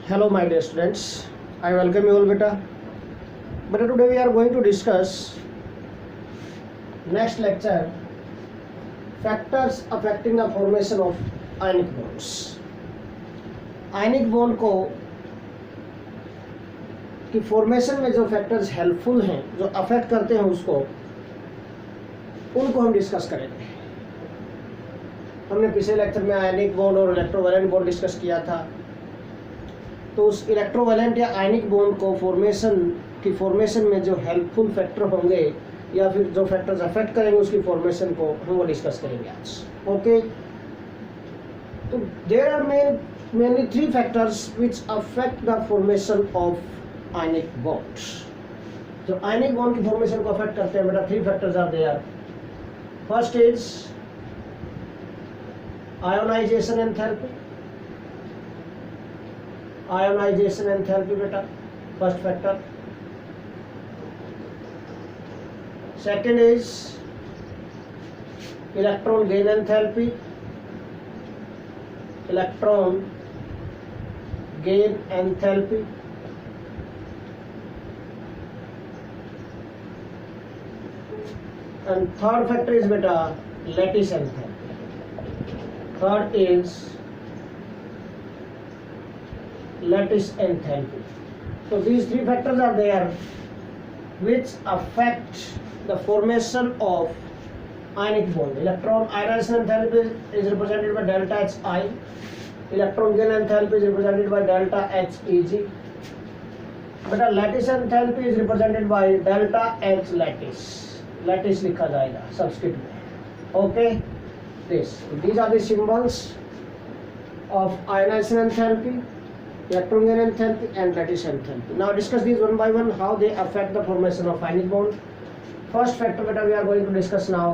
Hello my dear students, I welcome you all beta. But today we are going to discuss next lecture, factors affecting the formation of ionic bonds. आयनिक bond को की formation में जो factors helpful हैं, जो affect करते हैं उसको, उनको हम डिस्कस करेंगे। हमने पिछले लेक्चर में आयनिक बॉन्ड और इलेक्ट्रोवैलेंट बॉन्ड डिस्कस किया था। तो उस इलेक्ट्रोवैलेंट या आयनिक बॉन्ड को फॉर्मेशन में जो हेल्पफुल फैक्टर होंगे या फिर जो फैक्टर्स अफेक्ट करेंगे उसकी फॉर्मेशन को, हम वो डिस्कस करेंगे आज। ओके, तो there are mainly three factors which affect the formation of ionic bonds. जो आयनिक बॉन्ड की फॉर्मेशन को अफेक्ट करते हैं बेटा, three factors are there. First is ionisation enthalpy. Ionisation enthalpy बेटा first factor. Second is electron gain enthalpy. Electron gain enthalpy. And third factor is beta lattice enthalpy. Third is lattice enthalpy. So these three factors are there which affect the formation of ionic bond. Electron ionization enthalpy is represented by delta Hi. Electron gain enthalpy is represented by delta Heg. But lattice enthalpy is represented by delta H lattice. Lattice लिखा जाएगा subscript में। Okay, these are the symbols of ionization enthalpy, electron gain enthalpy, and lattice enthalpy. Now discuss these one by one how they affect the formation of ionic bond. First factor beta we are going to discuss now,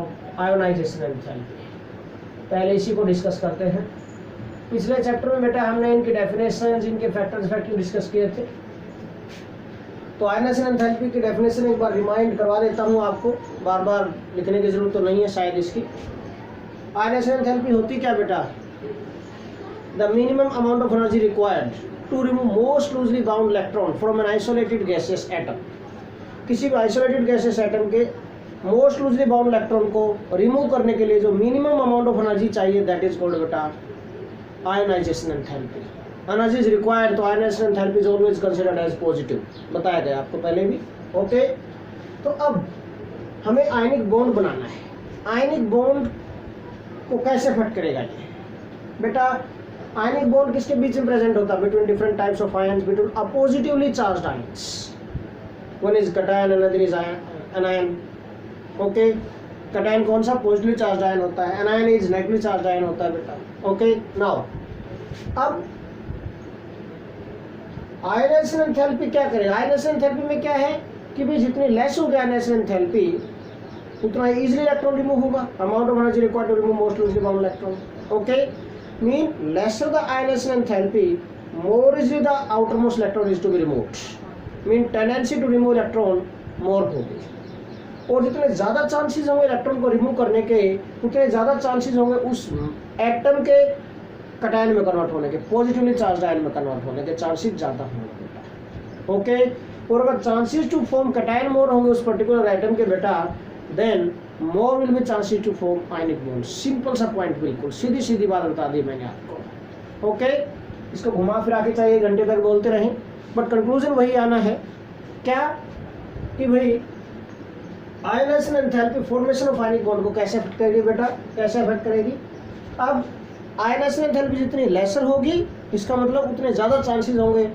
ionization enthalpy. पहले इसी को discuss करते हैं। पिछले chapter में बेटा हमने इनकी डेफिनेशन, इनके फैक्टर्स फैक्टर डिस्कस किए थे। तो आयनाइजेशन एंथैल्पी की डेफिनेशन एक बार रिमाइंड करवा देता हूँ आपको, बार बार लिखने की जरूरत तो नहीं है शायद इसकी। आयनाइजेशन एंथैल्पी होती क्या बेटा? The minimum amount of energy required to remove most loosely bound electron from an isolated gaseous atom. किसी भी आइसोलेटेड गैसियस एटम के मोस्ट लूजली बाउंड इलेक्ट्रॉन को रिमूव करने के लिए जो मिनिमम अमाउंट ऑफ एनर्जी चाहिए, दैट इज कॉल्ड बेटा ionisation enthalpy. Energy is required, तो ionization enthalpy is always considered as positive, बताया गया आपको पहले भी। ओके, तो अब हमें आयनिक बॉन्ड बनाना है। आयनिक बॉन्ड को कैसे अफेक्ट करेगा ये बेटा? आयनिक बॉन्ड किसके बीच में प्रेजेंट होता है? Between different types of ions, between oppositely charged ions. One is cation, another is anion. Okay, cation कौन सा? पॉजिटिवली चार्ज्ड आयन होता है। Anion is negatively charged ion होता है बेटा। ओके, नाउ अब आयनाइजेशन एंथैल्पी क्या करेगा? आयनाइजेशन एंथैल्पी में क्या है कि भाई जितनी लेस होगी आयनाइजेशन एंथैल्पी उतना इजीली इलेक्ट्रॉन रिमूव होगा। Amount of energy required to remove most loosely bound electron. Okay, mean lesser the ionization enthalpy, more easily the outermost electron is to be removed. Mean tendency to remove electron more होगी। और जितने ज़्यादा chances होंगे electron को remove करने के, उतने ज़्यादा चांसेस होंगे उस एटम के कैटायन में कन्वर्ट होने के, पॉजिटिवली चार्ज्ड आयन में कन्वर्ट होने के चांसेस ज़्यादा होंगे। ओके, और अगर chances to form cation more होंगे उस पर्टिकुलर एटम के बेटा, then more will be chances to form ionic bond. Simple सा पॉइंट, बिल्कुल सीधी सीधी बात बता दी मैंने आपको। ओके, इसको घुमा फिरा के चाहिए घंटे तक बोलते रहें, बट कंक्लूजन वही आना है क्या कि भाई ionization enthalpy formation of ionic bond को कैसे अफेक्ट करेगी बेटा? कैसे अफेक्ट करेगी? अब आयनाइजेशन एंथैल्पी जितनी लेसर होगी, इसका मतलब उतने ज़्यादा चांसेस होंगे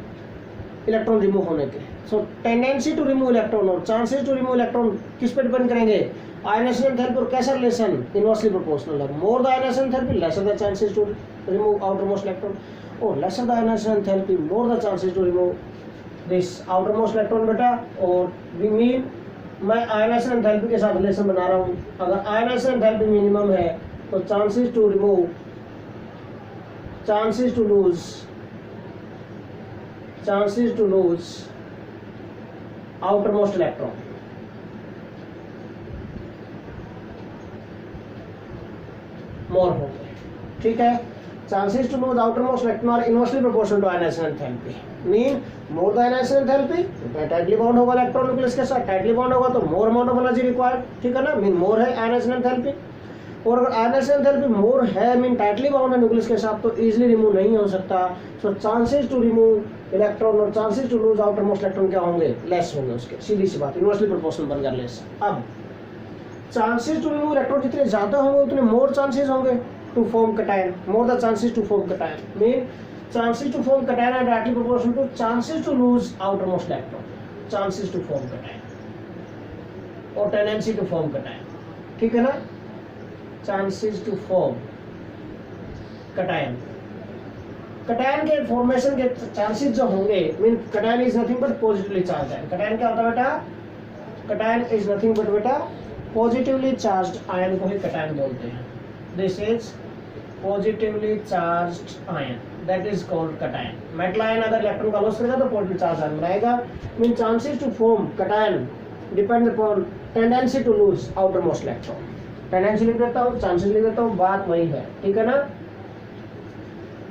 इलेक्ट्रॉन रिमूव होने के। सो टेंडेंसी टू रिमूव इलेक्ट्रॉन और चांसेस टू रिमूव इलेक्ट्रॉन किस पे डिपेंड करेंगे? आयनाइजेशन एंथैल्पी और कैसा रिलेशन? इनवर्सली प्रोपोर्शनल है। More the ionization enthalpy, lesser the chances to remove outermost electron, और lesser the ionization enthalpy, more the chances to remove this outermost electron बेटा। और we mean मैं ionisation enthalpy के साथ relation बना रहा हूँ। अगर आयनाइजेशन एंथैल्पी मिनिमम है तो chances to remove, chances to lose outermost electron more होंगे। ठीक है, chances to lose outermost electron are inversely proportional to ionization enthalpy. Mean more the ionization enthalpy, tightly bound होगा इलेक्ट्रॉन न्यूक्लियस के साथ, tightly bound होगा तो more amount of energy required, ठीक है ना, मीन मोर है आयनाइजेशन एंथैल्पी। और अगर आयनाइजेशन एंथैल्पी मोर है मीन टाइटली बाउंड है न्यूक्लियस के साथ तो इजीली रिमूव नहीं हो सकता, so chances to remove electron और chances to lose outer most electron क्या होंगे, लेस होंगे उसके, सीधी सी बात, इनवर्सली प्रोपोर्शनल बन गया लेस। अब चांसेस टू रिमूव इलेक्ट्रॉन जितने ज्यादा होंगे उतने मोर चांसेस होंगे to form cation, more the chances to form cation, mean chances to form cation are directly proportional to chances to lose outermost electron, chances to form cation और tendency to form cation, ठीक है ना, chances to form cation, cation के formation के chances जो होंगे, mean cation is nothing but positively charge ion, cation क्या होता है बेटा, cation इज नथिंग बट बेटा पॉजिटिवली चार्ज्ड आयन को ही cation बोलते हैं, this is positively charged ion, that is called cation. Metal ion अगर इलेक्ट्रॉन का लॉस करेगा तो पॉजिटिव चार्ज आयन बनाएगा, mean chances to form cation depend upon tendency to lose outer most electron, tendency लिख देता हूँ, चांसेस लिख देता हूँ, बात वही है, ठीक है ना,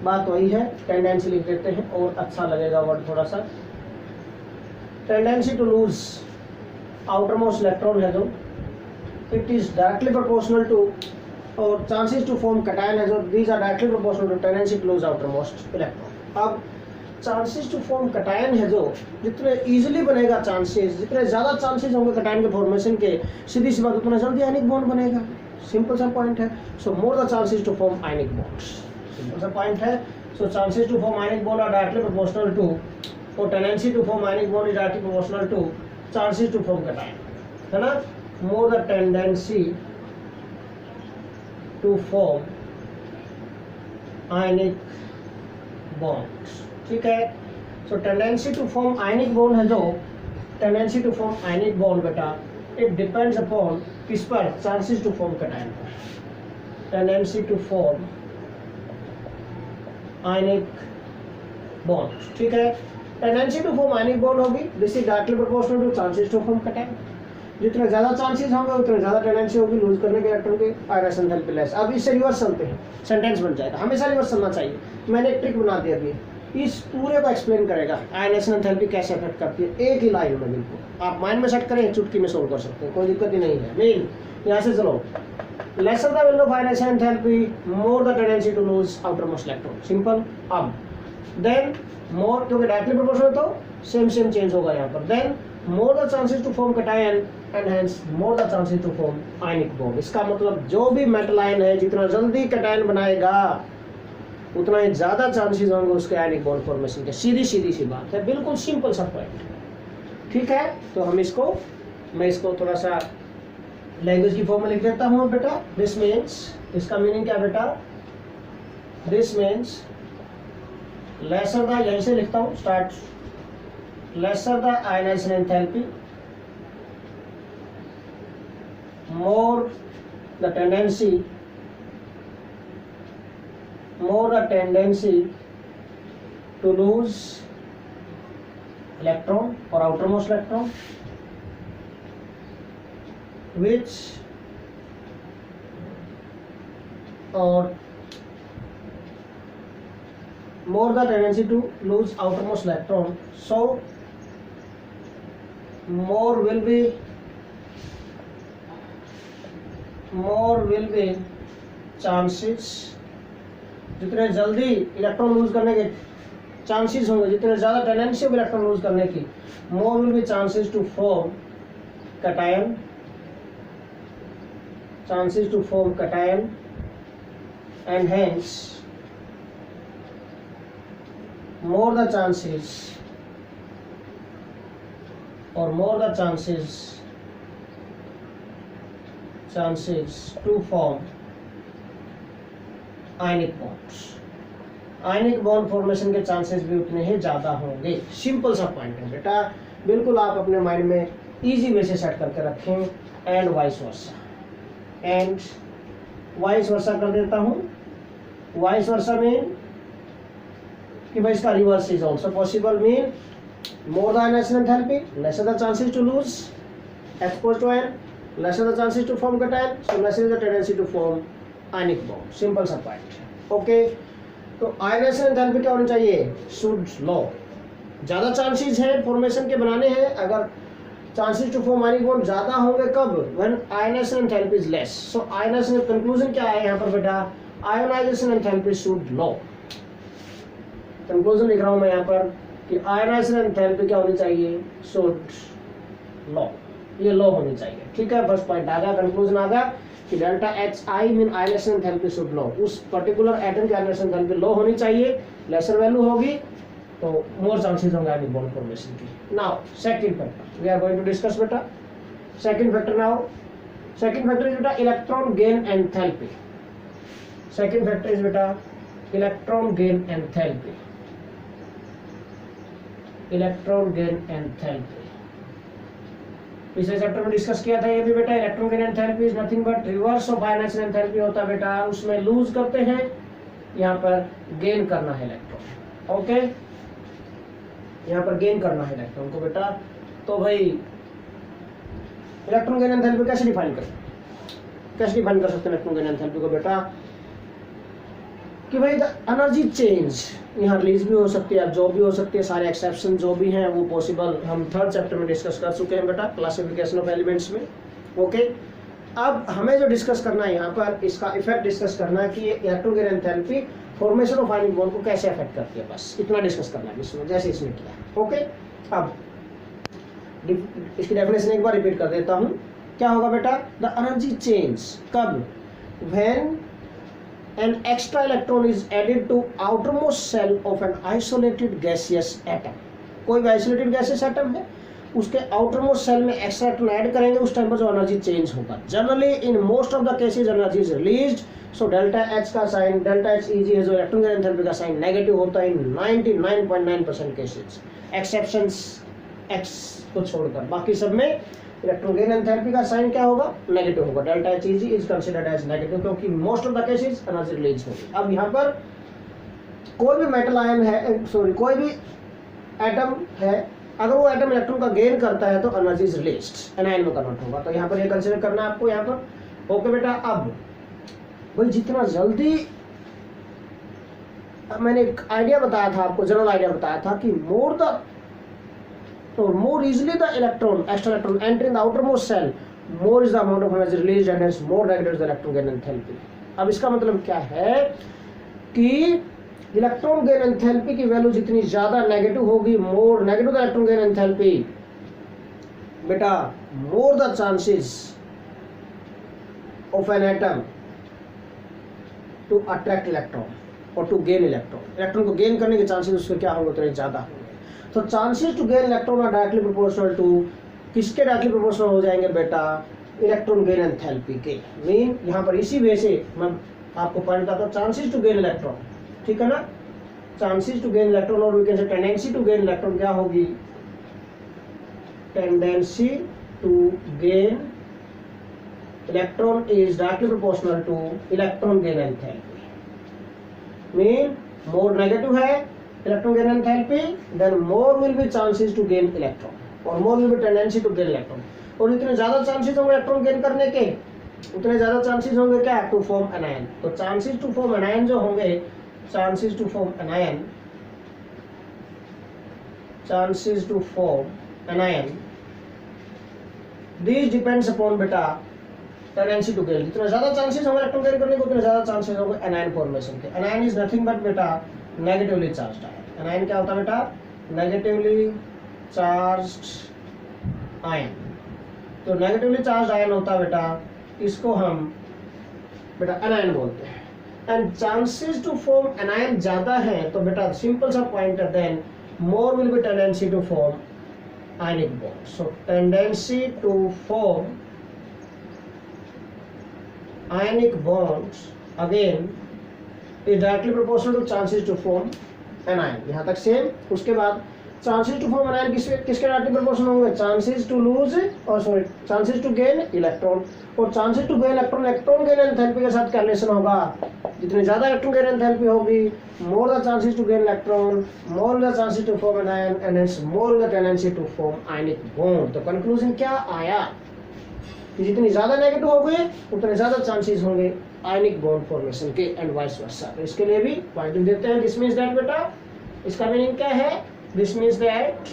बात वही है, टेंडेंसी लिख देते हैं और अच्छा लगेगा वर्ड थोड़ा सा, tendency to lose outer most electron है जो, it is directly proportional to, और चांसेस टू फॉर्म कैटायन है जो, these are directly proportional to tendency to lose outer most electron. अब चांसेस टू फॉर्म कैटायन है जो, जितने इजीली बनेगा चांसेस, जितने ज़्यादा चांसेस होंगे कैटायन के फॉर्मेशन के, सीधी सी बात उतना जल्दी आयनिक बॉन्ड बनेगा, सिंपल सा पॉइंट है। So more the chances to form ionic bonds, simple सा पॉइंट है। So chances to form ionic bond are directly proportional to, और tendency to form ionic bond is directly proportional to chances to form cation, है ना, more the tendency to form ionic bonds, ठीक है। So tendency to form ionic bond है जो, tendency to form ionic bond बेटा it depends upon किस पर, chances to form cation पर, tendency to form ionic bond, ठीक है। Tendency to form ionic bond होगी, this is directly proportional to chances to form cation, जितने ज़्यादा chances होंगे उतने ज़्यादा टेंडेंसी होगी लूज करने के इलेक्ट्रॉन के आयनाइजेशन एंथैल्पी लेस। अब इससे रिवर्स चलते हैं, सेंटेंस बन जाएगा, हमेशा रिवर्स चलना चाहिए, मैंने एक ट्रिक बना दिया अभी, इस पूरे को एक्सप्लेन करेगा आयनाइजेशन एंथैल्पी कैसे अफेक्ट करती है, एक ही लाइन में बिल्कुल, आप माइंड में सेट करें, चुटकी में सोल्व कर सकते हैं, कोई दिक्कत ही नहीं है। मीन यहाँ से चलो, lesser the value of ionization enthalpy more the tendency to lose outer most electron, simple. अब देन मोर, क्योंकि डायरेक्टली प्रोपोर्शनल तो सेम चेंज होगा यहाँ पर, then more the chances to form cation and hence more the chances to form ionic bond। इसका मतलब जो भी मेटल आयन है जितना जल्दी कैटायन बनाएगा उतना ही ज्यादा चांसेस होंगे उसके आयनिक बॉन्ड फॉर्मेशन के, सीधी सी बात है, बिल्कुल सिंपल सा पॉइंट, ठीक है। तो हम इसको, मैं इसको थोड़ा सा लैंग्वेज की फॉर्म में लिख देता हूँ बेटा, दिस मीन्स, इसका मीनिंग क्या बेटा, दिस मीन्स लेसर द, यहीं से लिखता हूँ start, lesser the ionization enthalpy, more the tendency to lose electron or outermost electron, which or more the tendency to lose outermost electron, so more will be chances, जितने जल्दी electron lose करने के chances होंगे, जितने ज़्यादा tendency of electron lose करने की, more will be chances to form cation, chances to form cation and hence more the chances to form ionic bonds, आयनिक बॉन्ड फॉर्मेशन के चांसेस भी उतने ही ज्यादा होंगे, सिंपल सा पॉइंट है बेटा, बिल्कुल आप अपने माइंड में इजी वे से सेट करके रखें। एंड वाइस वर्सा कर देता हूँ, वाइस वर्सा मीन कि भाई इसका reverse is also possible, mean more the ionization enthalpy lesser the chances to lose exposed to ion, lesser the chances to form cation, so lesser the tendency to form ionic bond, simple सा point, okay. तो ionization enthalpy क्या होनी चाहिए, should लो, ज़्यादा chances हैं formation के बनाने हैं, अगर chances to form ionic bond ज़्यादा होंगे कब, when ionization enthalpy is less. So ionization conclusion क्या है यहाँ पर बेटा, ionization enthalpy should low. Conclusion लिख रहा हूँ मैं यहाँ पर कि आयनाइजेशन एंथैल्पी क्या होनी चाहिए, शुड लो, ये लो होनी चाहिए। ठीक है, फर्स्ट पॉइंट आ गया, कंक्लूजन आ गया कि delta H I mean ionization enthalpy should low, उस पर्टिकुलर एटम की आयनाइजेशन एंथैल्पी लो होनी चाहिए, लेसर वैल्यू होगी तो मोर चांसेस होंगे आयनिक बॉन्ड फॉर्मेशन की। Now second factor we are going to discuss बेटा, second factor now, second factor is बेटा electron gain enthalpy. Second factor is बेटा electron gain enthalpy, electron gain enthalpy. पिछले chapter में discuss किया था ये भी बेटा, electron gain enthalpy is nothing but reverse of ionization enthalpy होता है बेटा, उसमें लूज करते हैं, यहाँ पर गेन करना है इलेक्ट्रॉन। ओके, यहाँ पर गेन करना है इलेक्ट्रॉन को बेटा। तो भाई इलेक्ट्रॉन गेन एंथैल्पी कैसे डिफाइन कर सकते हैं इलेक्ट्रॉन गेन एंथैल्पी को बेटा, कि भाई द एनर्जी चेंज यहाँ रिलीज भी हो सकती है, जो भी हो सकती है, सारे एक्सेप्शन जो भी हैं वो पॉसिबल हम थर्ड चैप्टर में डिस्कस कर चुके हैं बेटा, क्लासिफिकेशन ऑफ एलिमेंट्स में। ओके, अब हमें जो डिस्कस करना है यहाँ पर, इसका इफेक्ट डिस्कस करना है कि ये electron gain enthalpy formation of ionic bond को कैसे अफेक्ट करती है, बस इतना डिस्कस करना है इसमें, जैसे इसमें किया। ओके, अब इसकी डेफिनेशन एक बार रिपीट कर देता हूँ, क्या होगा बेटा, द एनर्जी चेंज कब, when an extra electron is added to outermost cell of an isolated gaseous atom। कोई भी आइसोलेटेड गैसियस एटम है, उसके आउटरमोस्ट सेल में एक्स्ट्रा इलेक्ट्रॉन ऐड करेंगे, उस टाइम पर जो एनर्जी चेंज होगा, generally in most of the cases energy is released. So delta H का साइन, डेल्टा एच ईजी है जो इलेक्ट्रॉन गेन एंथैल्पी का साइन नेगेटिव होता है इन 99.9% केसेस, एक्सेप्शंस एक्स को छोड़कर, बाकी सब में इलेक्ट्रॉन गेन एंथैल्पी का साइन क्या होगा, नेगेटिव होगा। Delta H is considered as negative क्योंकि most of the cases energy release होगी। अब यहाँ पर कोई भी मेटल आयन है, सॉरी कोई भी एटम है, अगर वो एटम इलेक्ट्रॉन का गेन करता है तो एनर्जी इज रिलीज्ड, एनायन में कन्वर्ट होगा। तो यहाँ पर ये कंसीडर करना है आपको यहाँ पर। ओके बेटा, अब भाई जितना जल्दी, मैंने एक आइडिया बताया था आपको, जनरल आइडिया बताया था कि more easily the electron, extra electron enter in the outermost cell, more is the amount of energy released and hence more negative is the electron gain enthalpy। अब इसका मतलब क्या है कि इलेक्ट्रॉन गेन एंथैल्पी की वैल्यू जितनी ज्यादा negative होगी, more negative the electron gain enthalpy बेटा, more the chances of an atom to attract electron और टू गेन इलेक्ट्रॉन। इलेक्ट्रॉन को गेन करने के चांसेस उसके क्या होंगे, उतने ज्यादा होंगे। तो chances to gain electron are directly proportional to, किसके डायरेक्टली प्रोपोर्शनल हो जाएंगे बेटा, इलेक्ट्रॉन गेन एंथैल्पी के। मीन यहाँ पर इसी वे से मैं आपको पॉइंट बताता हूँ, चांसेस टू गेन इलेक्ट्रॉन, ठीक है ना, चांसेस टू गेन इलेक्ट्रॉन और we can say tendency to gain electron क्या होगी, tendency to gain electron is directly proportional to electron gain enthalpy. Mean more negative है electron gain enthalpy, then more will be chances to gain electron और more will be tendency to gain electron. और इतने ज्यादा chances होंगे electron gain करने के, उतने ज्यादा चांसेस होंगे क्या, टू फॉर्म एनायन। तो चांसेस टू फॉर्म एनायन जो होंगे, chances to form anion, chances to form anion, this depends upon बेटा टेंडेंसी टू गेन। जितना ज्यादा चांसेस होंगे इलेक्ट्रॉन गेन करने के, उतने ज्यादा चांसेस होंगे एनायन फॉर्मेशन के। एनायन इज नथिंग बट बेटा नेगेटिवली चार्ज्ड आयन। एनायन क्या होता है बेटा, नेगेटिवली चार्ज्ड आयन। तो नेगेटिवली चार्ज्ड आयन होता है बेटा, इसको हम बेटा एनायन बोलते हैं। And chances to form anion ज्यादा है तो बेटा सिंपल सा पॉइंट है, then more will be tendency to form ionic bond. So tendency to form ionic bonds again is directly proportional to chances to form anion। यहाँ तक same. उसके बाद चांसेस टू फॉर्म एनायन किसके directly proportional होंगे, chances to lose और sorry chances to gain electron. और chances to gain electron, electron gain enthalpy के साथ क्या रिलेशन होगा, जितनी ज्यादा इलेक्ट्रॉन गेन एंथैल्पी होगी, more the chances to gain electron, more the chances to form anion and hence more the tendency to form ionic bond. तो conclusion क्या आया कि जितनी ज्यादा नेगेटिव होंगे उतने ज्यादा चांसेस होंगे आयनिक बॉन्ड फॉर्मेशन के एंड वाइस वर्सा। तो इसके लिए भी पॉइंट देते हैं, दिस मींस दैट बेटा, इसका मीनिंग क्या है This means that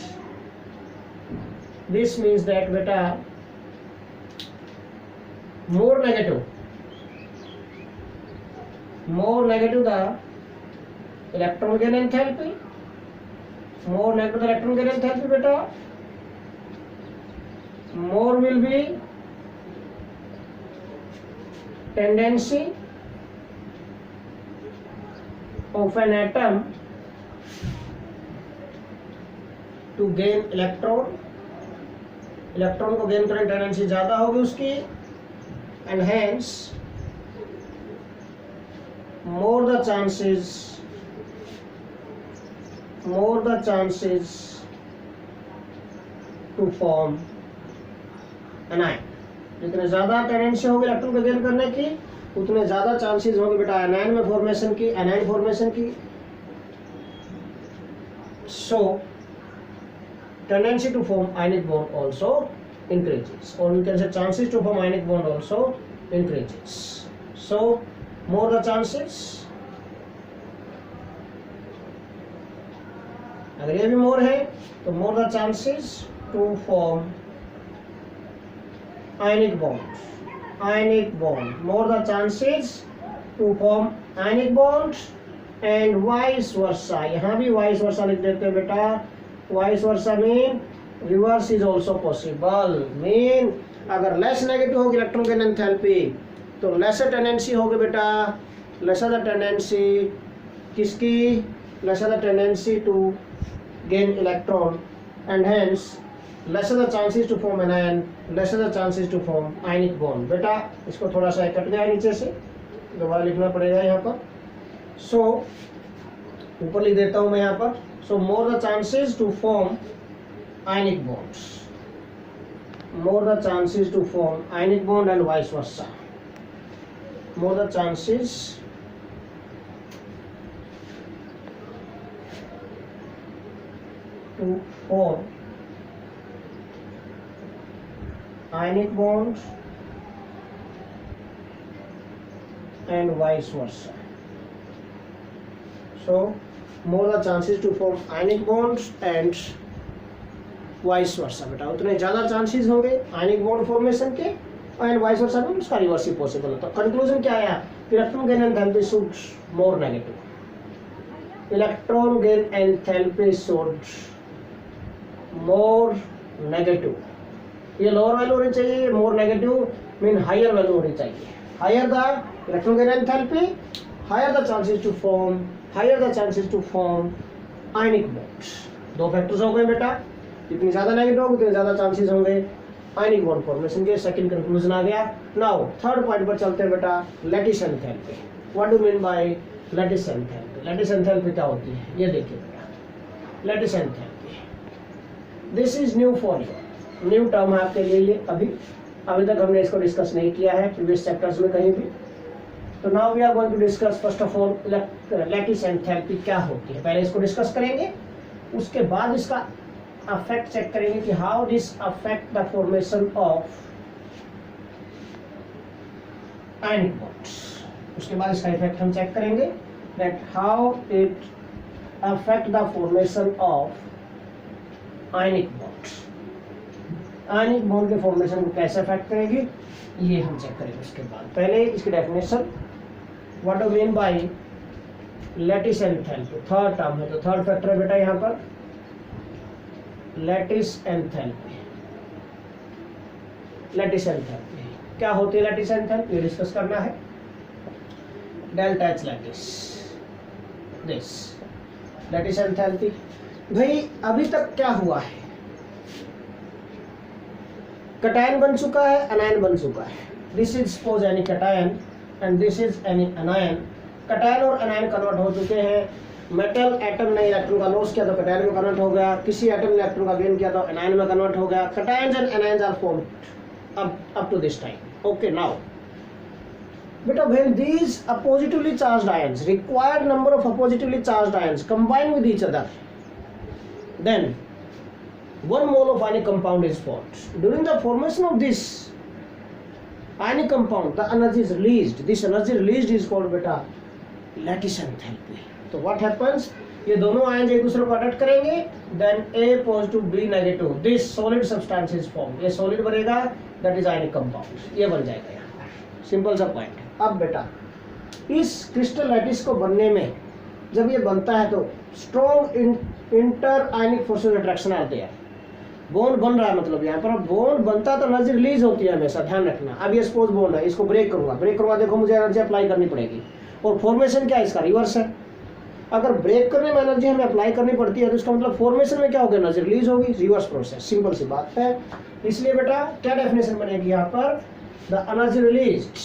beta more negative the electron gain enthalpy, more negative the electron gain enthalpy beta, more will be tendency of an atom to gain electron को gain करने tendency ज्यादा होगी उसकी, and hence more the chances to form anion. जितने ज्यादा tendency होगी electron को gain करने की, उतने ज्यादा चांसेस होंगे बेटा एनायन में फॉर्मेशन की. So tendency to form ionic bond also increases, or we can say chances to form ionic bond also increases. So more the chances, अगर ये भी more है तो more the chances to form ionic bond, more the chances to form ionic bonds, and vice versa. यहाँ भी vice versa लिख देते हैं बेटा. Vice versa mean reverse is also possible. mean अगर less negative होगी इलेक्ट्रॉन गेन एंथैल्पी तो lesser tendency होगी बेटा, lesser the tendency किसकी, lesser the tendency to gain electron, and hence lesser the chances to form anion, lesser the chances to form ionic bond. बेटा इसको थोड़ा सा cut गया नीचे से, दोबारा लिखना पड़ेगा यहाँ पर. So ऊपर लिख देता हूँ मैं यहाँ पर. So more the chances to form ionic bonds, more the chances to form ionic bond, and vice versa. More the chances to form ionic bonds and vice versa. So more the chances to form ionic bonds and vice versa. बेटा उतने ज़्यादा chances होंगे ionic bond formation के, and vice versa में उसका reverse ही possible है. तो conclusion क्या आया, electron gain enthalpy should more negative, electron gain enthalpy should more negative. ये लोअर वैल्यू होनी चाहिए, more negative mean higher value होनी चाहिए. Higher the electron gain enthalpy, higher the chances to form ionic bonds. दो factors हो गए बेटा, जितनी ज्यादा नेगेटिव होगी उतने ज्यादा चांसेस होंगे आयनिक बॉन्ड फॉर्मेशन के. सेकंड कंक्लूजन आ गया. नाउ थर्ड पॉइंट पर चलते हैं बेटा, lattice enthalpy. What do mean by lattice enthalpy? Lattice enthalpy क्या होती है ये देखिए बेटा. Lattice enthalpy, this is new for you, new term है आपके लिए ये. अभी तक हमने इसको डिस्कस नहीं किया है प्रीवियस चैप्टर्स में कहीं भी. तो now we are going to discuss first of all lattice enthalpy क्या होती है. पहले इसको डिस्कस करेंगे, उसके बाद इसका अफेक्ट चेक करेंगे कि how this affect the formation of ionic bonds. उसके बाद इसका इफेक्ट हम चेक करेंगे that how it affect the formation of ionic bonds. Ionic bond के फॉर्मेशन को कैसे अफेक्ट करेगी ये हम चेक करेंगे. उसके बाद पहले इसकी definition, what do mean by lattice enthalpy. Third term है तो थर्ड फैक्टर है बेटा यहाँ पर लैटिस एंथैल्पी. लैटिस एंथैल्पी क्या होती है? लैटिस एंथैल्पी डिस्कस करना है. Delta H lattice, this lattice enthalpy. भाई अभी तक क्या हुआ है, कटायन बन चुका है, अनायन बन चुका है. This is suppose any cation and this is any अनायन. Cation और अनायन कन्वर्ट हो चुके हैं. मेटल एटम ने इलेक्ट्रॉन का लॉस किया तो कटायन में कन्वर्ट हो गया, किसी एटम ने इलेक्ट्रॉन का गेन किया तो अनायन में कन्वर्ट हो गया. Cations and anions are formed up to this time. Okay, now beta, when these oppositively charged ions, required number of oppositively charged ions combine with each other, then 1 mole of ionic compound is formed. During the formation of this ionic compound, the energy is released. This energy released is called beta lattice enthalpy. So what happens? ये दोनों ion एक दूसरे को attract करेंगे, then A positive B negative, this solid substance is form, ये solid बनेगा, that is ionic compound, ये बन जाएगा यहाँ। सिंपल सा पॉइंट है। अब बेटा इस क्रिस्टल लैटिस को बनने में जब ये बनता है तो स्ट्रॉन्ग इंटर आयनिक फोर्सेस अट्रैक्शन आते हैं। बॉन्ड बन रहा है मतलब यहाँ पर बॉन्ड बनता है तो एनर्जी रिलीज होती है हमेशा, ध्यान रखना। अब ये सपोज बॉन्ड है, इसको ब्रेक करूंगा, देखो मुझे एनर्जी अप्लाई करनी पड़ेगी, और फॉर्मेशन क्या है इसका, रिवर्स है। अगर ब्रेक करने में एनर्जी हमें अप्लाई करनी पड़ती है तो इसका मतलब फॉर्मेशन में क्या होगा, एनर्जी रिलीज होगी, रिवर्स प्रोसेस, सिंपल सी बात है। इसलिए बेटा क्या डेफिनेशन बनेगी यहाँ पर, द एनर्जी रिलीज्ड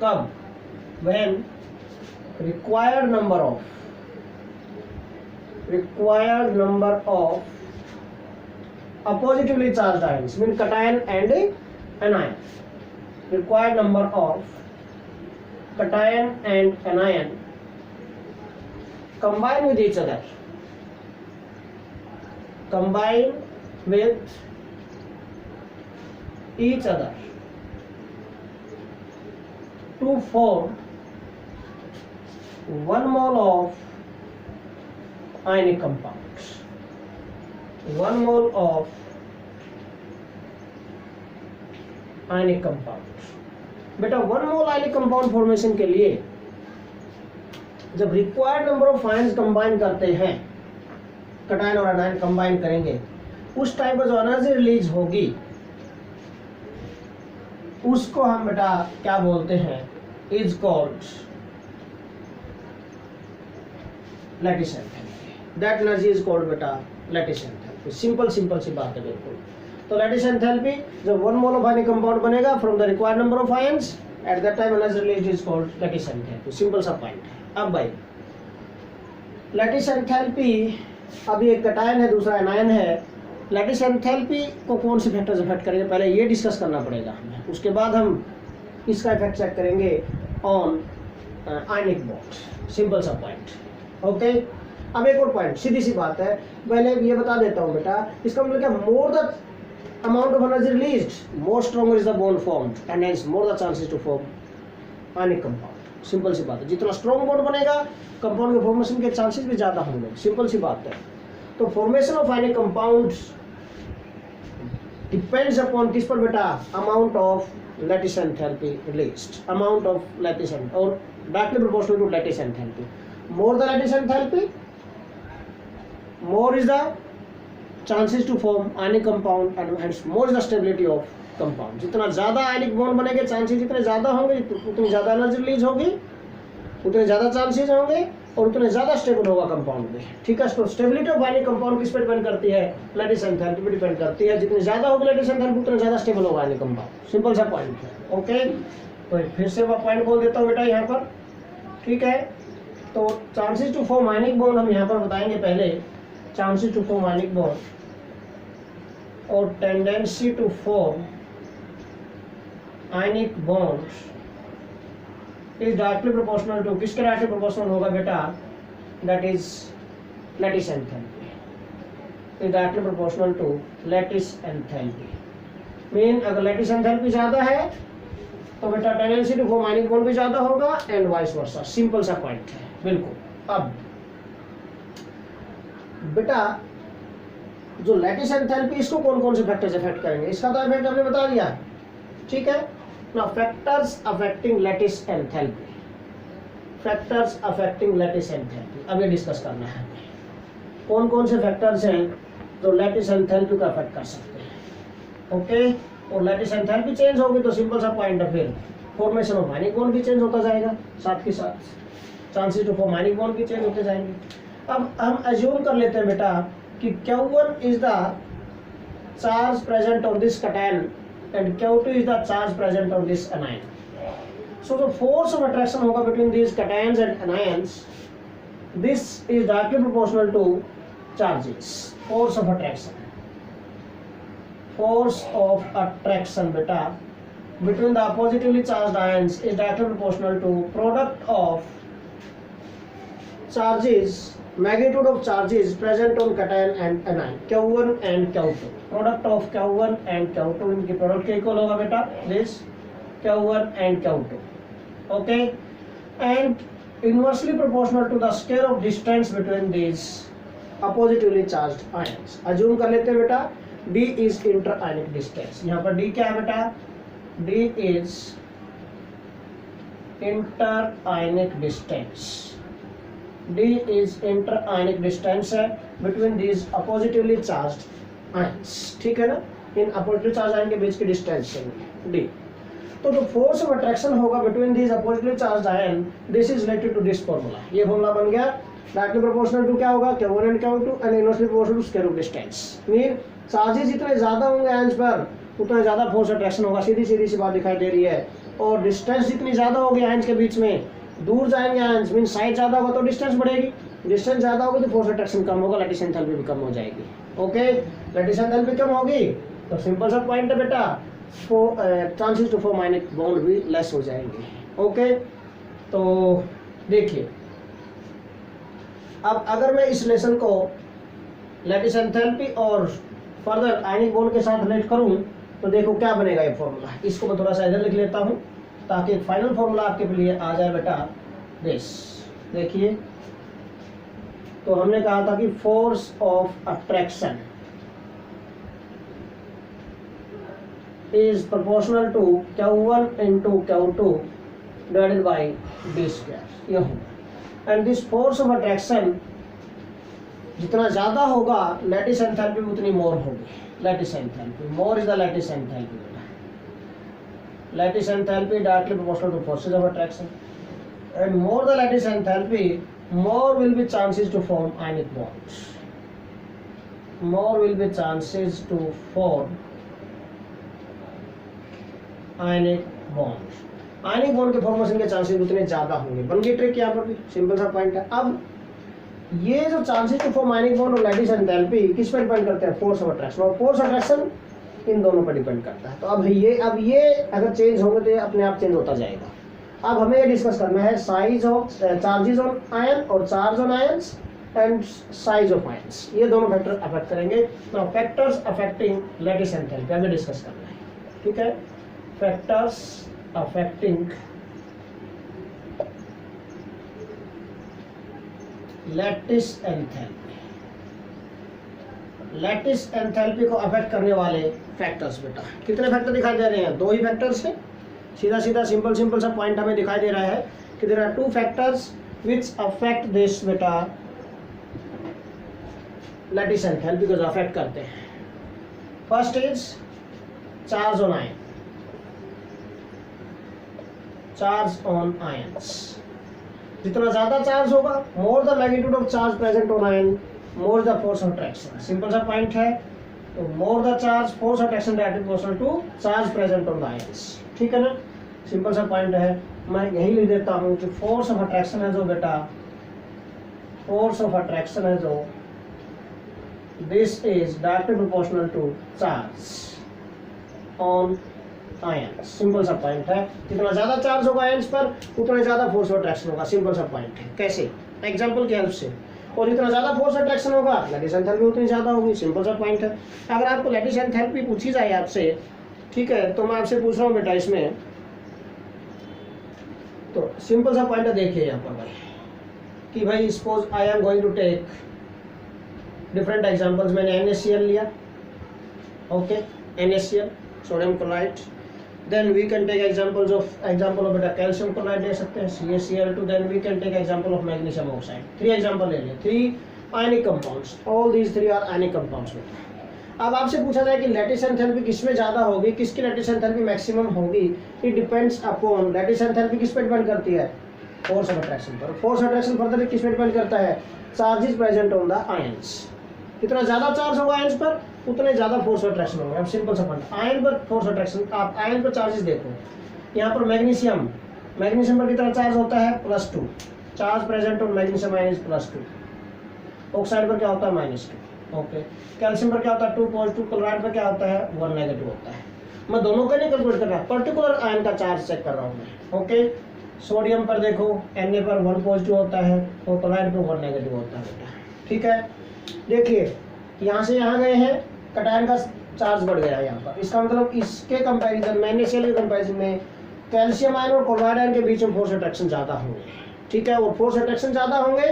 कब, when required number of positively charged ions, mean cation and anion, required number of cation and anion combine with each other to form 1 mole of ionic compounds. 1 mole of ionic compounds. बेटा 1 mole ionic compound formation के लिए जब required number of ions combine करते हैं, cation और anion combine करेंगे, उस time पर जो एनर्जी रिलीज होगी उसको हम बेटा क्या बोलते हैं, is called lattice enthalpy. That energy is called बेटा लैटिस एंथैल्पी। सिंपल सी बात है बिल्कुल। तो लैटिस एंथैल्पी जब 1 मोल ऑफ आयनिक कंपाउंड बनेगा from the required number of ions, at that time energy release is called lattice enthalpy. Simple सा point है। अब भाई लैटिस एंथैल्पी, अब ये कटायन है, दूसरा एनायन है। लैटिस एंथैल्पी को कौन से फैक्टर्स इफेक्ट करेंगे, पहले ये डिस्कस करना पड़ेगा हमें, उसके बाद हम इसका इफेक्ट चेक करेंगे ऑन आयनिक बॉन्ड। सिंपल सा पॉइंट। ओके, अब एक और पॉइंट, सीधी सी बात है, पहले ये बता देता हूँ बेटा, इसका मतलब क्या, more the amount of energy released, more stronger is the bond formed and hence more the chances to form ionic compound। Simple सी बात है, जितना स्ट्रॉन्ग बॉन्ड बनेगा कंपाउंड के फॉर्मेशन के चांसेस भी ज्यादा होंगे। सिंपल सी बात है। तो formation of ionic compounds depends upon किस पर बेटा, amount of lattice enthalpy released, amount of lattice और directly proportional to lattice enthalpy. More the lattice enthalpy, more is the chances to form ionic compound and hence more is the stability of compound। जितना ज्यादा ionic bond बनेंगे, chances जितने ज्यादा होंगे, उतनी ज्यादा energy release होगी, उतने ज्यादा चांसेस होंगे और उतने ज्यादा स्टेबल होगा कंपाउंड में। ठीक है, तो स्टेबिलिटी ऑफ आयनिक कंपाउंड किस पे डिपेंड करती है, लैटिस एंथैल्पी पे डिपेंड करती है। जितनी ज्यादा होगी लैटिस एंथैल्पी उतना ज्यादा स्टेबल होगा आयनिक कंपाउंड। सिंपल सा पॉइंट है। ओके, तो फिर से मैं पॉइंट बोल देता हूँ बेटा यहाँ पर। ठीक है, तो chances to form ionic bond हम यहाँ पर बताएंगे पहले। Chances to form ionic bond और tendency to form ionic bonds is directly proportional to, किसके डायरेक्टली प्रोपोर्शनल होगा बेटा, that is lattice enthalpy, is directly proportional to lattice enthalpy. Mean अगर लैटिस एंथैल्पी ज्यादा है तो बेटा tendency to form ionic bond भी ज्यादा होगा एंड वाइस वर्सा। सिंपल सा पॉइंट है बिल्कुल। अब बेटा जो लैटिस एंथैल्पी, इसको कौन कौन से फैक्टर्स इफेक्ट करेंगे, इसका तो इफेक्ट हमने बता दिया। ठीक है ना, factors affecting lattice enthalpy, factors affecting lattice enthalpy. अब ये डिस्कस करना है कौन कौन से फैक्टर्स हैं जो लैटिस एंथैल्पी को अफेक्ट कर सकते हैं। ओके, और लैटिस एंथैल्पी चेंज होगी तो सिंपल सा पॉइंट है, फिर फॉर्मेशन ऑफ आयनिक बॉन्ड भी चेंज होता जाएगा, साथ के साथ chances to form ionic bond भी चेंज होते जाएंगे। अब हम अज्यूम कर लेते हैं बेटा कि Q1 is the charge present on this cation and Q2 is the charge present on this anion। So the force of attraction होगा between these cations and anions, this is directly proportional to charges। force of attraction, force of attraction बेटा between the positively charged ions is directly proportional to product of charges, magnitude of charges present on cation and anion, Q1 and Q2। product of Q1 and Q2 इनकी product के equal होगा बेटा, this Q1 and Q2। Okay, and inversely proportional to the square of distance between these oppositively charged ions. Assume कर लेते हैं बेटा d is inter-ionic distance. यहाँ पर d क्या है बेटा? d is inter-ionic distance. d is inter-ionic distance है between these oppositively charged ions. ठीक है ना? इन oppositively charged ion के बीच की डिस्टेंस है d. तो जो फोर्स ऑफ अट्रैक्शन होगा between these oppositely charged ion, this is related to this formula. ये फॉर्मूला बन गया डायरेक्टली प्रोपोर्शनल टू क्या होगा, Q1 and Q2 and inversely proportional to square root distance. Mean charges जितने ज्यादा होंगे आयंस पर उतना ज्यादा फोर्स अट्रैक्शन होगा. सीधी सीधी सी बात दिखाई दे रही है. और डिस्टेंस जितनी ज्यादा होगी आयंस के बीच में, दूर जाएंगे आयंस, मीन साइज ज्यादा होगा तो डिस्टेंस बढ़ेगी. डिस्टेंस ज्यादा होगी तो फोर्स अट्रैक्शन कम होगा, लैटिस एंथैल्पी भी कम हो जाएगी. ओके, लैटिस एंथैल्पी कम होगी तो सिंपल सा पॉइंट है बेटा, chances to form ionic bond भी लेस हो जाएंगे. ओके, तो देखिए अब अगर मैं इस लेसन को लैटिस एंथैल्पी और फर्दर आयनिक बॉन्ड के साथ रिलेट करूं तो देखो क्या बनेगा ये फॉर्मूला. इसको मैं थोड़ा सा इधर लिख लेता हूं ताकि फाइनल फॉर्मूला आपके लिए आ जाए बेटा. दिस देखिए, तो हमने कहा था कि force of attraction is proportional to Q1 into Q2 divided by d square. ये होगा. And this force of attraction जितना ज्यादा होगा लैटिस एंथैल्पी उतनी मोर होगी. Lattice enthalpy more is the lattice enthalpy. Lattice enthalpy directly proportional two forces of attraction and more the lattice enthalpy, more will be chances to form ionic bonds. More will be chances to form ionic bond. Ionic bond के formation के chances उतने ज्यादा होंगे. बन गई trick. यहाँ पर भी सिंपल सा पॉइंट है. अब ये जो chances to form ionic bond और लैटिस एंथैल्पी किस पर डिपेंड करते हैं, फोर्स ऑफ अट्रैक्शन. और फोर्स अट्रैक्शन इन दोनों पर डिपेंड करता है. तो अब ये अगर चेंज होंगे तो ये अपने आप चेंज होता जाएगा. अब हमें ये डिस्कस करना है size of charges on ion और charge on ions and size of ions. ये दोनों फैक्टर अफेक्ट करेंगे. Now factors affecting lattice enthalpy हमें डिस्कस करना है. ठीक है, factors affecting lattice enthalpy. Lattice enthalpy को अफेक्ट करने वाले फैक्टर्स बेटा कितने फैक्टर दिखाई दे रहे हैं, दो ही फैक्टर्स है. सीधा सीधा सिंपल सा पॉइंट हमें दिखाई दे रहा है कि there are two factors which affect this बेटा लैटिस एंथैल्पी को अफेक्ट करते हैं. First is charge on ion. Charge on ions, जितना ज्यादा चार्ज होगा, more the magnitude of charge present on ion, more the force of attraction. Simple सा point है. तो more the charge, force of attraction directly proportional to charge present on the ions. ठीक है ना, simple सा point है. मैं यही लिख देता हूँ कि फोर्स ऑफ अट्रैक्शन है जो बेटा, फोर्स ऑफ अट्रैक्शन है जो, this is directly proportional to charge on ion. Simple सा पॉइंट है. जितना ज्यादा चार्ज होगा आयंस पर उतना ज्यादा फोर्स ऑफ अट्रैक्शन होगा. सिंपल सा पॉइंट है. कैसे, एग्जांपल की हेल्प से. और जितना ज्यादा फोर्स अट्रैक्शन होगा लैटिस एंथैल्पी उतनी ज्यादा होगी. सिंपल सा पॉइंट है. अगर आपको लैटिस एंथैल्पी पूछी जाए आपसे, ठीक है, तो मैं आपसे पूछ रहा हूँ बेटा इसमें, तो सिंपल सा पॉइंट है. देखिए यहाँ पर भाई कि भाई suppose I am going to take different examples. मैंने NaCl लिया. Okay, NaCl, sodium chloride. Then we can take example of beta calcium chloride ले सकते हैं, CaCl2. Then we can take example of magnesium oxide. 3 example ले लें. 3 ionic compounds. All these 3 are ionic compounds. अब आपसे पूछा जाए कि लैटिस एंथैल्पी किसमें ज्यादा होगी, किसकी लैटिस एंथैल्पी मैक्सिमम होगी. It depends upon, lattice enthalpy किस पे डिपेंड करती है, फोर्स ऑफ अट्रैक्शन पर. फोर्स अट्रैक्शन फर्दर किस पे डिपेंड करता है, charges present on the ions. जितना ज्यादा चार्ज होगा आयंस पर उतने ज्यादा फोर्स अट्रैक्शन होगा. अब सिंपल सा पॉइंट, आयन पर फोर्स अट्रैक्शन. आप आयन पर चार्जेस देखो, यहाँ पर मैग्नीशियम पर कितना चार्ज होता है, +2. Charge present on magnesium ion is +2. Oxide पर क्या होता है, -2. ओके, कैल्शियम पर क्या होता है, 2 पॉजिटिव. क्लोराइड पर क्या होता है, 1 नेगेटिव होता है. मैं दोनों का नहीं कैलकुलेट कर रहा, पर्टिकुलर आयन का चार्ज चेक कर रहा हूँ मैं. ओके, सोडियम पर देखो Na पर 1 पॉजिटिव होता है और क्लोराइड पर 1 नेगेटिव होता है बेटा. ठीक है, देखिए यहाँ से यहाँ गए हैं, कटायन का चार्ज बढ़ गया है यहाँ पर. इसका मतलब इसके कंपैरिजन में NaCl के कंपैरिजन में कैल्शियम आयन और क्लोराइड आयन के बीच में फोर्स अट्रैक्शन ज़्यादा होंगे, ठीक है, और फोर्स अट्रैक्शन ज़्यादा होंगे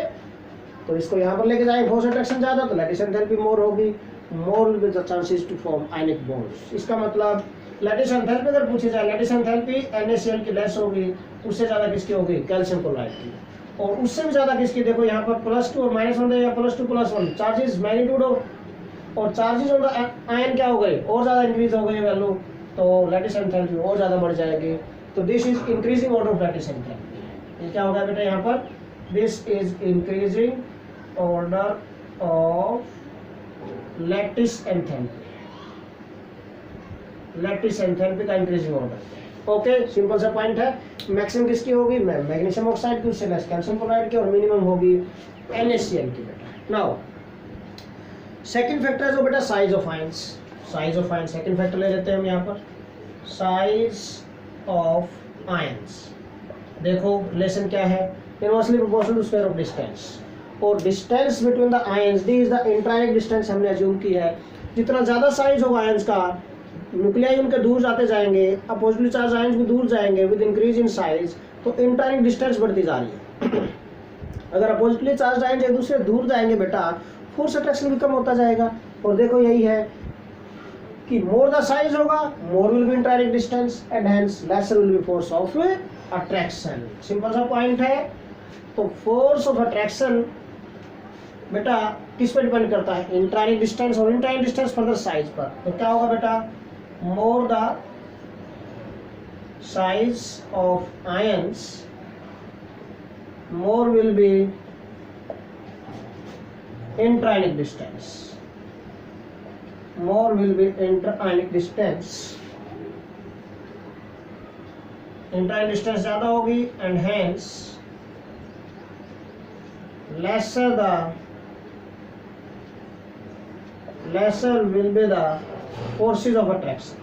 तो इसको यहाँ पर लेके जाएंगे, फोर्स अट्रैक्शन ज़्यादा तो लैटिस एंथैल्पी मोर होगी, more with the chances to form ionic bonds. इसका मतलब लैटिस एंथैल्पी अगर पूछी जाए, लैटिस एंथैल्पी NaCl की लेस होगी, उससे ज़्यादा किसकी होगी, कैल्शियम क्लोराइड की, और उससे भी ज़्यादा किसकी, देखो यहाँ पर +2 और -1 या +2 +1 चार्जेस मैग्नीट्यूड और चार्जेस ऑन द आयन क्या हो गए, और ज़्यादा इंक्रीज हो गई वैल्यू, तो लैटिस एंथैल्पी और ज़्यादा बढ़ जाएगी। तो this is increasing order of lattice enthalpy. ये क्या होगा बेटा यहाँ पर, this is increasing order of lattice enthalpy, lattice enthalpy का इंक्रीजिंग ऑर्डर। ओके, सिंपल सा पॉइंट है। मैक्सिमम किसकी होगी, मैग्नीशियम ऑक्साइड की, उससे लेस कैल्शियम क्लोराइड की, और मिनिमम होगी NaCl की बेटा। नाउ सेकंड फैक्टर है जो बेटा size of ions, size of ions second factor ले लेते हैं हम यहाँ पर, साइज ऑफ आयंस। देखो रिलेशन क्या है, inversely proportional to square of distance, और distance between the ions, D is the interionic distance हमने अज्यूम की है। जितना ज़्यादा साइज होगा आयंस का, न्यूक्लियाई उनके दूर जाते जाएंगे, अपोजिटली चार्ज आयंस भी दूर जाएंगे विद इंक्रीज इन साइज, तो इंट्राइनिक डिस्टेंस बढ़ती जा रही है। अगर अपोजिटली चार्ज आयंस एक दूसरे दूर जाएंगे बेटा, फोर्स अट्रैक्शन भी कम होता जाएगा। और देखो यही है कि मोर द साइज होगा, more will be interionic distance and hence lesser will be force of attraction. Simple सा पॉइंट है। तो फोर्स ऑफ अट्रैक्शन बेटा किस पर डिपेंड करता है, इंट्राइनिक डिस्टेंस, और इंट्राइनिक डिस्टेंस फर्दर साइज पर। तो क्या होगा बेटा, more the size of ions, more will be interionic distance, more will be inter-ionic distance, inter-ionic distance ज़्यादा होगी and hence lesser will be the forces of attraction,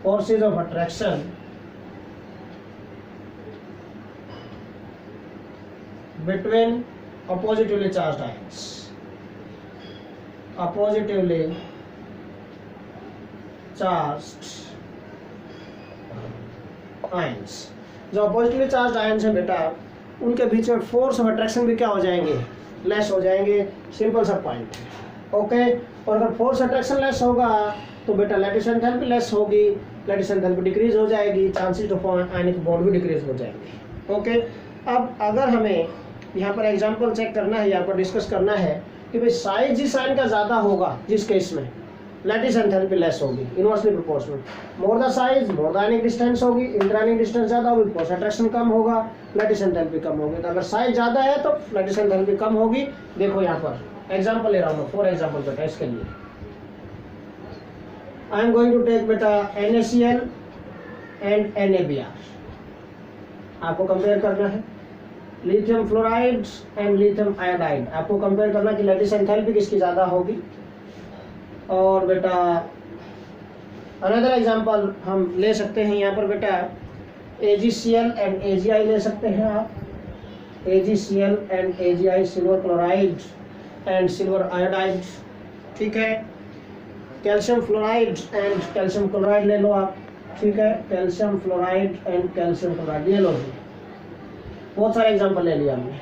forces of attraction between oppositively charged ions, oppositively charged ions। जो oppositively charged ions है बेटा, उनके बीच में force of attraction भी क्या हो जाएंगे, लेस हो जाएंगे। सिंपल सा पॉइंट है। ओके, और अगर फोर्स अट्रैक्शन लेस होगा तो बेटा लैटिस एंथैल्पी लेस होगी, लैटिस एंथैल्पी डिक्रीज हो जाएगी, chances to form ionic bond भी डिक्रीज हो जाएंगे। ओके, अब अगर हमें यहाँ पर एग्जांपल चेक करना है, यहाँ पर डिस्कस करना है कि भाई साइज जिस आयन का ज़्यादा होगा, जिस केस में लैटिस एंथैल्पी लेस होगी, inversely proportional, more the size more the ionic distance होगी, इंट्रायनिक डिस्टेंस ज़्यादा होगी, फोर्स अट्रैक्शन कम होगा, लैटिस एंथैल्पी कम होगी। तो अगर साइज ज़्यादा है तो लैटिस एंथैल्पी कम होगी। देखो यहाँ पर एग्जांपल ले रहा हूँ, फॉर एग्जांपल बेटा, इसके लिए I am going to take बेटा NaCl एंड NaBr। आपको कंपेयर करना है lithium fluoride and lithium iodide, आपको कंपेयर करना कि लैटिस एंथैल्पी किसकी ज़्यादा होगी। और बेटा अनदर एग्जांपल हम ले सकते हैं यहाँ पर बेटा AgCl एंड AgI ले सकते हैं आप, AgCl and AgI, silver chloride and silver iodide, ठीक है। Calcium fluoride and calcium chloride ले लो आप, ठीक है, calcium fluoride and calcium chloride ले लो। बहुत सारे एग्जांपल ले लिया हमने।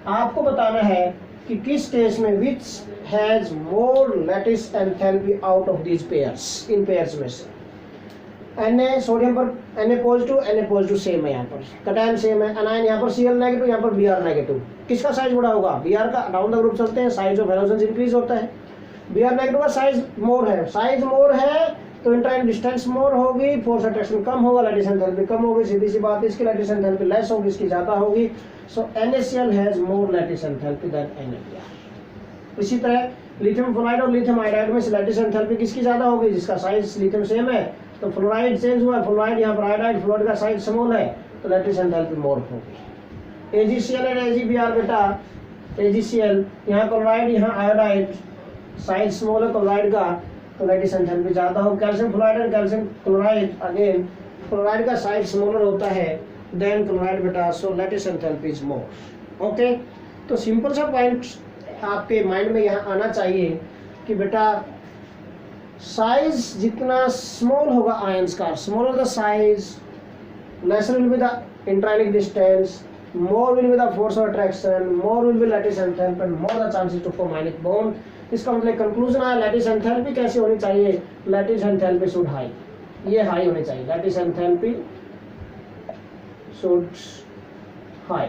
आपको बताना है कि किस केस में which has more lattice enthalpy out of these pairs, in pairs में से। Na सोडियम पर Na पॉजिटिव सेम है, यहाँ पर कटायन सेम है, अनायन यहाँ पर Cl नेगेटिव, यहाँ पर Br नेगेटिव। किसका साइज बड़ा होगा, Br का। डाउन द ग्रुप चलते हैं, साइज ऑफ हैलोजन्स इंक्रीज होता है, Br नेगेटिव का साइज मोर है, साइज मोर है तो इंट्राइन डिस्टेंस मोर होगी, फोर्स अट्रैक्शन कम होगा, लैटिस एंथैल्पी कम होगी, सीधी सी बात है। इसकी लैटिस एंथैल्पी लेस होगी, इसकी ज़्यादा होगी। So NaCl has more lattice enthalpy than NaBr। इसी तरह लिथियम फ्लोराइड और लिथियम आयोडाइड में से लैटिस एंथैल्पी किसकी ज़्यादा होगी, जिसका साइज लिथियम सेम है। तो फ्लोराइड चेंज हुआ, फ्लोराइड यहाँ पर आयोडाइड, फ्लोराइड का साइज स्मॉल है तो लैटिस एंथैल्पी मोर होगी। AgCl एंड AgBr बेटा, AgCl यहाँ क्लोराइड यहाँ आयोडाइड, साइज स्मॉल है क्लोराइड का तो लैटिस एंथैल्पी ज़्यादा हो। Calcium fluoride and calcium chloride, again chloride का साइज स्मॉलर होता है देन क्लोराइड बेटा, so lattice enthalpy is more. Okay, तो सिंपल सा पॉइंट आपके माइंड में यहाँ आना चाहिए कि बेटा साइज जितना स्मॉल होगा आयंस का, smaller the size, lesser will be the intrionic distance, more will be the force of attraction, more will be lattice enthalpy and more the chances to form ionic bond. इसका मतलब conclusion है lattice enthalpy कैसे होनी चाहिए, lattice enthalpy should high, ये high होनी चाहिए, lattice enthalpy should high,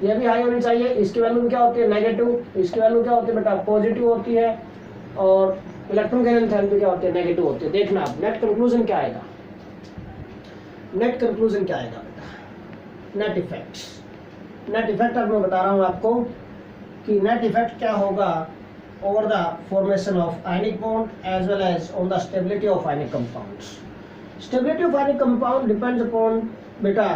ये भी हाई होनी चाहिए। इसकी वैल्यू क्या होती है नेगेटिव, इसकी वैल्यू क्या होती है बेटा पॉजिटिव होती है, और इलेक्ट्रॉन गैन एंथैल्पी क्या होती है नेगेटिव होती है। देखना आप नेट कंक्लूजन क्या आएगा, नेट कंक्लूजन क्या आएगा बेटा, नेट इफेक्ट। नेट इफेक्ट अब मैं बता रहा हूँ आपको कि नेट इफेक्ट क्या होगा over the formation of ionic bond as well as on the stability of ionic compounds. Stability of ionic compound depends upon बेटा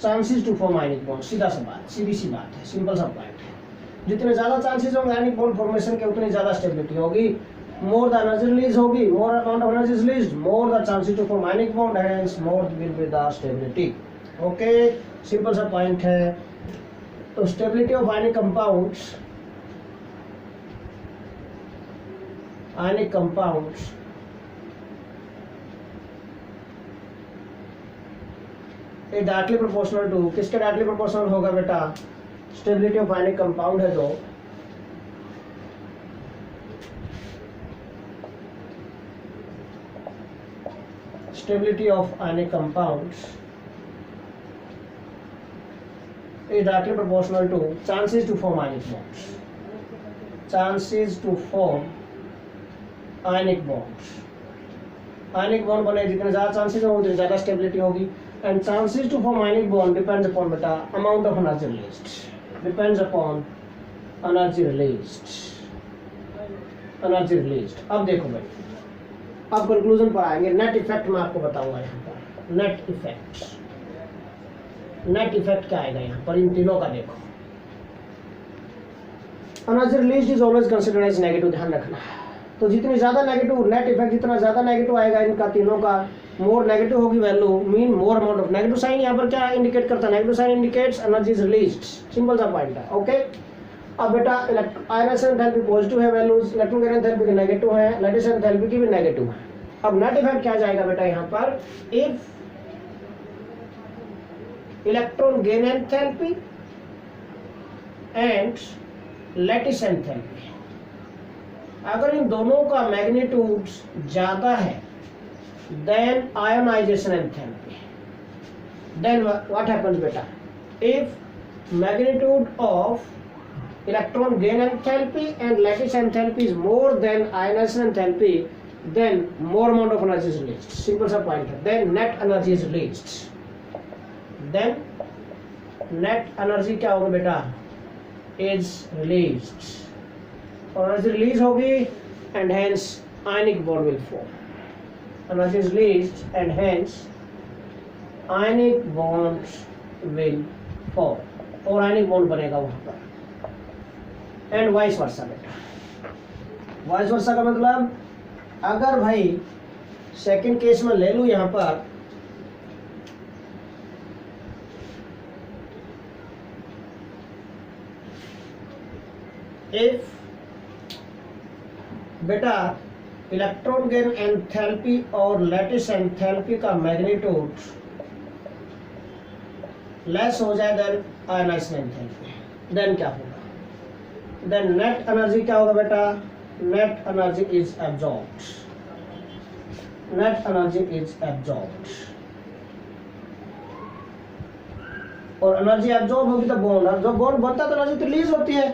chances to form ionic bond, सीधा सा बात, सीधी सी बात है, सिंपल सा पॉइंट है। जितने ज्यादा चांसेस होंगे आयनिक बॉन्ड फॉर्मेशन के उतनी ज्यादा स्टेबिलिटी होगी, more the energy release होगी, more amount of energy is released, more the chances to form ionic bond, hence more will be the stability. Okay, simple सा point है। तो stability of ionic compounds, ionic compounds ये directly proportional to किसके directly proportional होगा बेटा, stability of ionic compound है जो stability of ionic compounds is directly proportional to chances to form ionic bonds, chances to form ionic bonds। ionic bond बने जितने ज़्यादा chances होंगे उतनी ज़्यादा stability होगी, and chances to form ionic bond depends upon बेटा amount of energy released, depends upon energy released, energy released। अब देखो भाई, अब कंक्लूजन पर आएंगे। नेट इफेक्ट मैं आपको बताऊंगा यहाँ पर, नेट इफेक्ट, नेट इफेक्ट क्या आएगा यहाँ पर इन तीनों का। देखो energy release is always considered as negative, ध्यान रखना। तो जितनी ज्यादा नेगेटिव नेट इफेक्ट, जितना ज्यादा नेगेटिव आएगा इनका तीनों का, मोर नेगेटिव होगी value, mean more amount of negative sign. यहाँ पर क्या इंडिकेट करता है, negative sign indicates energy is released, simple सा पॉइंट है। ओके, अब बेटा आयरन एंथैल्पी पॉजिटिव है वैल्यूज, इलेक्ट्रॉन गैन एंथैल्पी की नेगेटिव है, लैटिस एंथैल्पी की भी नेगेटिव है। अब नेट इफेक्ट क्या जाएगा बेटा यहाँ पर, if electron gain enthalpy and lattice enthalpy, अगर इन दोनों का मैग्नीट्यूड ज्यादा है then ionization enthalpy, then what happens बेटा, if magnitude of electron gain enthalpy and lattice enthalpy is more than ionization enthalpy, then more amount of energy is released, simple सा point है। then net energy is released, then net energy क्या होगा बेटा, is released, और energy release होगी and hence ionic bond will form, energy is released and hence ionic bonds will form, और ionic bond बनेगा वहां पर, एंड वाइस वर्सा बेटा। वाइस वर्सा का मतलब अगर भाई सेकंड केस में ले लूं यहां पर, इफ बेटा इलेक्ट्रॉन गेन एंथैल्पी और लैटिस एंथैल्पी का मैग्नीट्यूड लेस हो जाए देन आयनाइजेशन एंथैल्पी, देन क्या होगा, then net energy क्या होगा बेटा, net energy is absorbed, net energy is absorbed, और एनर्जी एब्जॉर्ब होगी तो बॉन्ड, जब बॉन्ड बनता है तो एनर्जी रिलीज होती है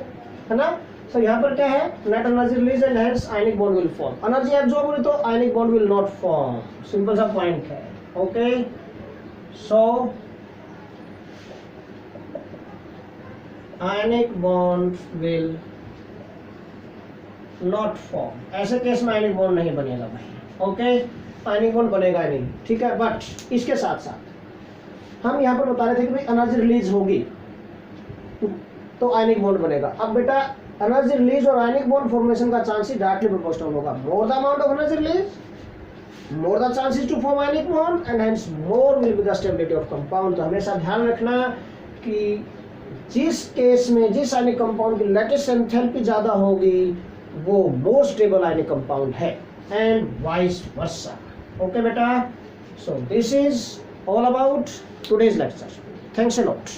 ना। तो यहाँ पर क्या है, net energy release and hence ionic bond will form, energy absorb हुई तो ionic bond will not form, simple सा पॉइंट है। Okay, so ionic bond will not form, ऐसे केस में आयनिक बॉन्ड नहीं बनेगा भाई। ओके, आयनिक बॉन्ड बनेगा नहीं, ठीक है। बट इसके साथ साथ हम यहाँ पर बता रहे थे कि भाई एनर्जी रिलीज होगी तो आयनिक बॉन्ड बनेगा। अब बेटा एनर्जी रिलीज और आयनिक बॉन्ड फॉर्मेशन का चांस डायरेक्टली प्रोपोर्शनल होगा, more the amount of energy release more the chances to form ionic bond and hence more will be the stability of compound. तो हमेशा ध्यान रखना कि जिस केस में जिस आयनिक कंपाउंड की लैटिस एंथैल्पी ज्यादा होगी वो मोस्ट स्टेबल आयनिक कंपाउंड है। and vice versa. Okay beta, so this is all about today's lecture. Thanks a lot.